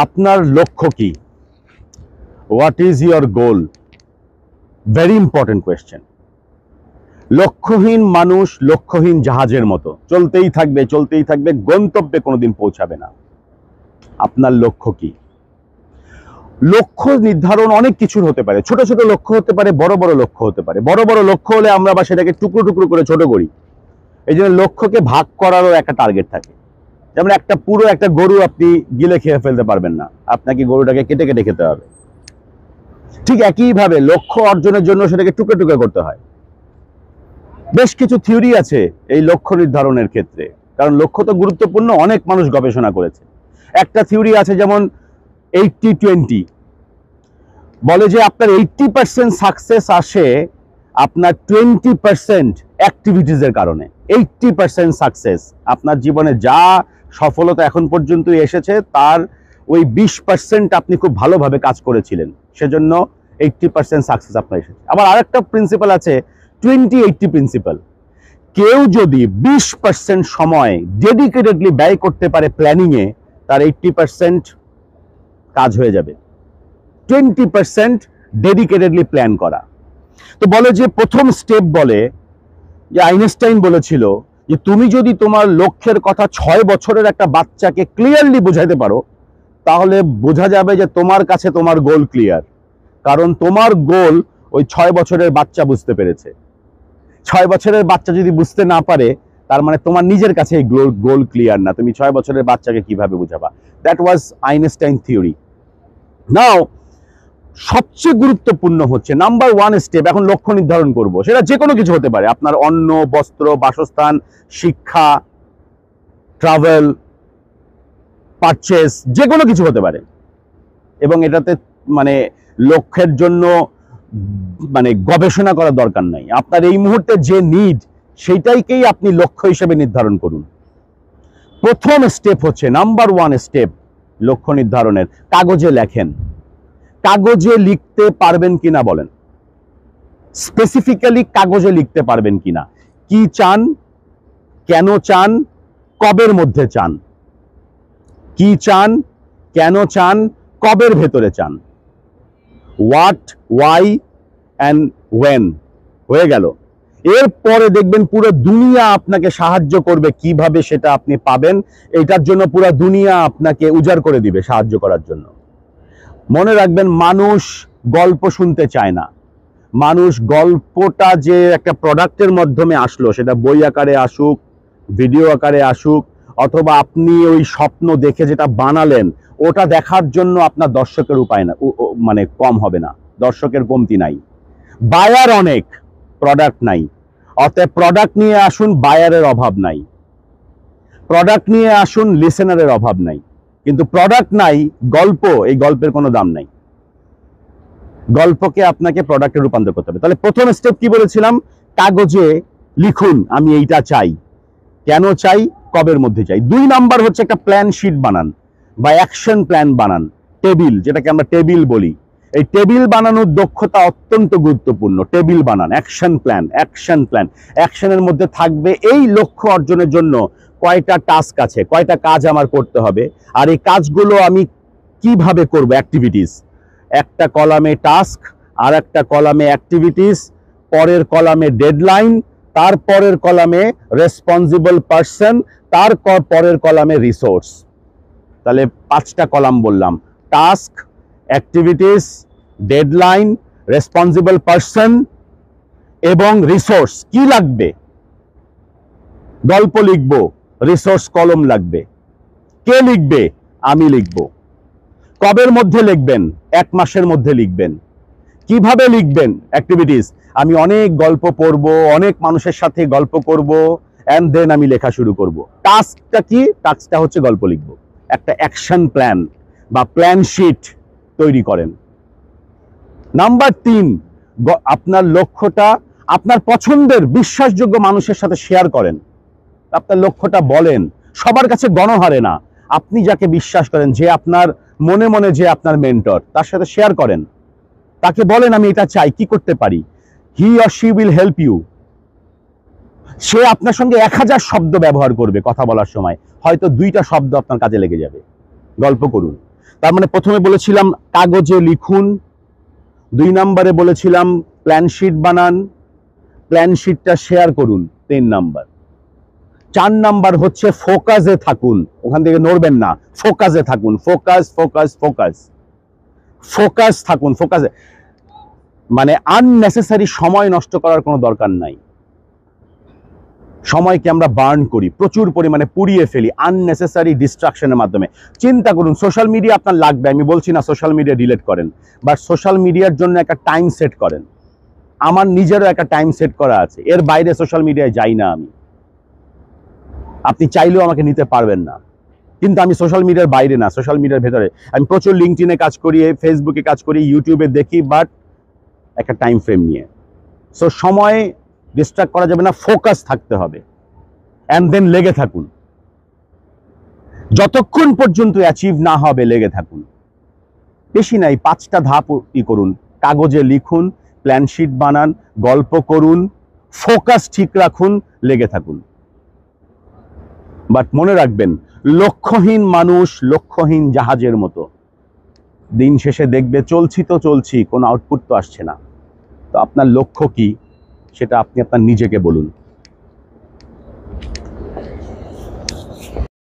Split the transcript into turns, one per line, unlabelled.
আপনার লক্ষ্য কি? What is your goal? Very important question. লক্ষ্যহীন মানুষ লক্ষ্যহীন জাহাজের মতো চলতেই থাকবে, গন্তব্যে কোনোদিন পৌঁছাবে না। আপনার লক্ষ্য কি? লক্ষ্য নির্ধারণ অনেক কিছুর হতে পারে। ছোট ছোট লক্ষ্য হতে পারে, বড় বড় লক্ষ্য হতে পারে। বড় বড় লক্ষ্য হলে আমরা বা সেটাকে টুকরো টুকরো করে ছোট করি। এই জন্য লক্ষ্যকে ভাগ করারও একটা টার্গেট থাকে। যেমন পুরো একটা গরু আপনি গিলে খেয়ে ফেলতে পারবেন না, আপনাকে গরুটাকে কেটে কেটে খেতে হবে। ঠিক একইভাবে লক্ষ্য অর্জনের জন্য সেটাকে টুকরো টুকরো করতে হয়। বেশ কিছু থিওরি আছে এই লক্ষ্য নির্ধারণের ক্ষেত্রে, কারণ লক্ষ্য তো গুরুত্বপূর্ণ, অনেক মানুষ গবেষণা করেছে। একটা থিওরি আছে যেমন 80-20, বলে যে আপনার 80% সাকসেস আসে আপনার 20% অ্যাক্টিভিটিসের কারণে। 80% সাকসেস আপনার জীবনে যা সফলতা এখন পর্যন্ত এসেছে তার ওই 20% আপনি খুব ভালোভাবে কাজ করেছিলেন, সেজন্য 80% সাকসেস আপনার এসেছে। আবার আরেকটা প্রিন্সিপাল আছে 20-80 প্রিন্সিপাল। কেউ যদি 20% সময় ডেডিকেটেডলি ব্যয় করতে পারে প্ল্যানিংয়ে, তার 80% কাজ হয়ে যাবে। 20% ডেডিকেটেডলি প্ল্যান করা। তো বলে যে প্রথম স্টেপ, বলে যে আইনস্টাইন বলেছিল যে তুমি যদি তোমার লক্ষ্যের কথা 6 বছরের একটা বাচ্চাকে ক্লিয়ারলি বোঝাতে পারো, তাহলে বোঝা যাবে যে তোমার কাছে তোমার গোল ক্লিয়ার। কারণ তোমার গোল ওই 6 বছরের বাচ্চা বুঝতে পেরেছে। 6 বছরের বাচ্চা যদি বুঝতে না পারে, তার মানে তোমার নিজের কাছে এই গোল ক্লিয়ার না। তুমি 6 বছরের বাচ্চাকে কিভাবে বুঝাবা? That was Einstein theory. Now সবচেয়ে গুরুত্বপূর্ণ হচ্ছে নাম্বার 1 স্টেপ। এখন লক্ষ্য নির্ধারণ করব, সেটা যে কোনো কিছু হতে পারে। আপনার অন্ন, বস্ত্র, বাসস্থান, শিক্ষা, ট্রাভেল, পারচেস, যে কোনো কিছু হতে পারে। এবং এটাতে মানে লক্ষ্যের জন্য গবেষণা করার দরকার নাই। আপনার এই মুহূর্তে যে নিড, সেইটাইকেই আপনি লক্ষ্য হিসেবে নির্ধারণ করুন। প্রথম স্টেপ হচ্ছে, নাম্বার 1 স্টেপ লক্ষ্য নির্ধারণের, কাগজে লেখেন। কাগজে লিখতে পারবেন কিনা বলেন, স্পেসিফিক্যালি কাগজে লিখতে পারবেন কিনা? কি চান, কেন চান, কবের মধ্যে চান? কি চান, কেন চান, কবের ভেতরে চান? হোয়াট, ওয়াই অ্যান্ড ওয়েন হয়ে গেল। এরপরে দেখবেন পুরো দুনিয়া আপনাকে সাহায্য করবে কিভাবে সেটা আপনি পাবেন। এটার জন্য পুরো দুনিয়া আপনাকে উজাড় করে দিবে সাহায্য করার জন্য। মনে রাখবেন, মানুষ গল্প শুনতে চায় না। মানুষ গল্পটা যে একটা প্রোডাক্টের মাধ্যমে আসলো, সেটা বই আকারে আসুক, ভিডিও আকারে আসুক, অথবা আপনি ওই স্বপ্ন দেখে যেটা বানালেন, ওটা দেখার জন্য আপনার দর্শকের উপায় না, কম হবে না, দর্শকের কমতি নাই। বায়ার অনেক, প্রোডাক্ট নাই। অতএব প্রোডাক্ট নিয়ে আসুন, বায়ারের অভাব নাই। প্রোডাক্ট নিয়ে আসুন, লিসেনারের অভাব নাই। কিন্তু প্রোডাক্ট নাই, গল্প, এই গল্পের কোনো দাম নাই। গল্পকে আপনাকে প্রোডাক্টে রূপান্তর করতে হবে। তাহলে প্রথম স্টেপ কি বলেছিলাম? কাগজে লিখুন আমি এইটা চাই, কেন চাই, কবের মধ্যে চাই। 2 নাম্বার হচ্ছে একটা প্ল্যান শিট বানান বা অ্যাকশন প্ল্যান বানান। টেবিল, যেটাকে আমরা টেবিল বলি, এই টেবিল বানানোর দক্ষতা অত্যন্ত গুরুত্বপূর্ণ। টেবিল বানান, অ্যাকশন প্ল্যান। অ্যাকশনের মধ্যে থাকবে এই লক্ষ্য অর্জনের জন্য কয়টা টাস্ক আছে, কয়টা কাজ আমার করতে হবে, আর এই কাজগুলো আমি কিভাবে করব, অ্যাক্টিভিটিস। একটা কলামে টাস্ক, আর একটা কলামে অ্যাক্টিভিটিস, পরের কলামে ডেডলাইন, তারপরের কলামে রেসপন্সিবল পারসন, তার পরের কলামে রিসোর্স। তাহলে 5টা কলাম বললাম: task, activities, deadline, responsible person এবং রিসোর্স। কি লাগবে? গল্প লিখব, রিসোর্স কলম লাগবে। কে লিখবে? আমি লিখব। কবের মধ্যে লিখবেন? 1 মাসের মধ্যে লিখবেন। কিভাবে লিখবেন? অ্যাক্টিভিটিস, আমি অনেক গল্প পড়বো, অনেক মানুষের সাথে গল্প করব, এন্ড দেন আমি লেখা শুরু করব। টাস্কটা কি? টাস্কটা হচ্ছে গল্প লিখব। একটা অ্যাকশন প্ল্যান বা প্ল্যান শিট তৈরি করেন। নাম্বার 3, আপনার লক্ষ্যটা আপনার পছন্দের বিশ্বাসযোগ্য মানুষের সাথে শেয়ার করেন। আপনার লক্ষ্যটা বলেন, সবার কাছে গণহারে না। আপনি যাকে বিশ্বাস করেন, যে আপনার মনে মনে যে আপনার মেন্টর, তার সাথে শেয়ার করেন। তাকে বলেন আমি এটা চাই, কি করতে পারি। He or she will help you. সে আপনার সঙ্গে 1000 শব্দ ব্যবহার করবে কথা বলার সময়, হয়তো 2টা শব্দ আপনার কাজে লেগে যাবে। গল্প করুন। তার মানে প্রথমে বলেছিলাম কাগজে লিখুন, 2 নম্বরে বলেছিলাম প্ল্যান শিট বানান, প্ল্যান শিটটা শেয়ার করুন, 3 নাম্বার। 4 নাম্বার হচ্ছে ফোকাসে থাকুন, ওখান থেকে নড়বেন না, ফোকাসে থাকুন, ফোকাস ফোকাস ফোকাস ফোকাস থাকুন, ফোকাসে, মানে আননেসেসারি সময় নষ্ট করার কোনো দরকার নাই। সময়কে আমরা বার্ন করি, প্রচুর পরিমাণে পুড়িয়ে ফেলি আননেসেসারি ডিস্ট্রাকশনের মাধ্যমে। চিন্তা করুন, সোশ্যাল মিডিয়া আপনার লাগবে, আমি বলছি না সোশ্যাল মিডিয়া ডিলিট করেন, বাট সোশ্যাল মিডিয়ার জন্য একটা টাইম সেট করেন। আমার নিজেরও একটা টাইম সেট করা আছে, এর বাইরে সোশ্যাল মিডিয়ায় যাই না আমি। আপনি চাইলেও আমাকে নিতে পারবেন না, কিন্তু আমি সোশ্যাল মিডিয়ার বাইরে না, সোশ্যাল মিডিয়ার ভেতরে। আমি প্রচুর লিঙ্কডইনে কাজ করি, ফেসবুকে কাজ করি, ইউটিউবে দেখি, বাট একটা টাইম ফ্রেম নিয়ে। সো সময় ডিস্ট্রাক্ট করা যাবে না, ফোকাস থাকতে হবে, অ্যান্ড দেন লেগে থাকুন, যতক্ষণ পর্যন্ত অ্যাচিভ না হবে লেগে থাকুন। বেশি নাই, 5টা ধাপ করুন, কাগজে লিখুন, প্ল্যান শিট বানান, গল্প করুন, ফোকাস ঠিক রাখুন, লেগে থাকুন। বাট মনে রাখবেন, লক্ষ্যহীন মানুষ লক্ষ্যহীন জাহাজের মতো, দিন শেষে দেখবে চলছি তো চলছি, কোনো আউটপুট তো আসছে না। তো আপনার লক্ষ্য কি সেটা আপনি আপনার নিজেকে বলুন।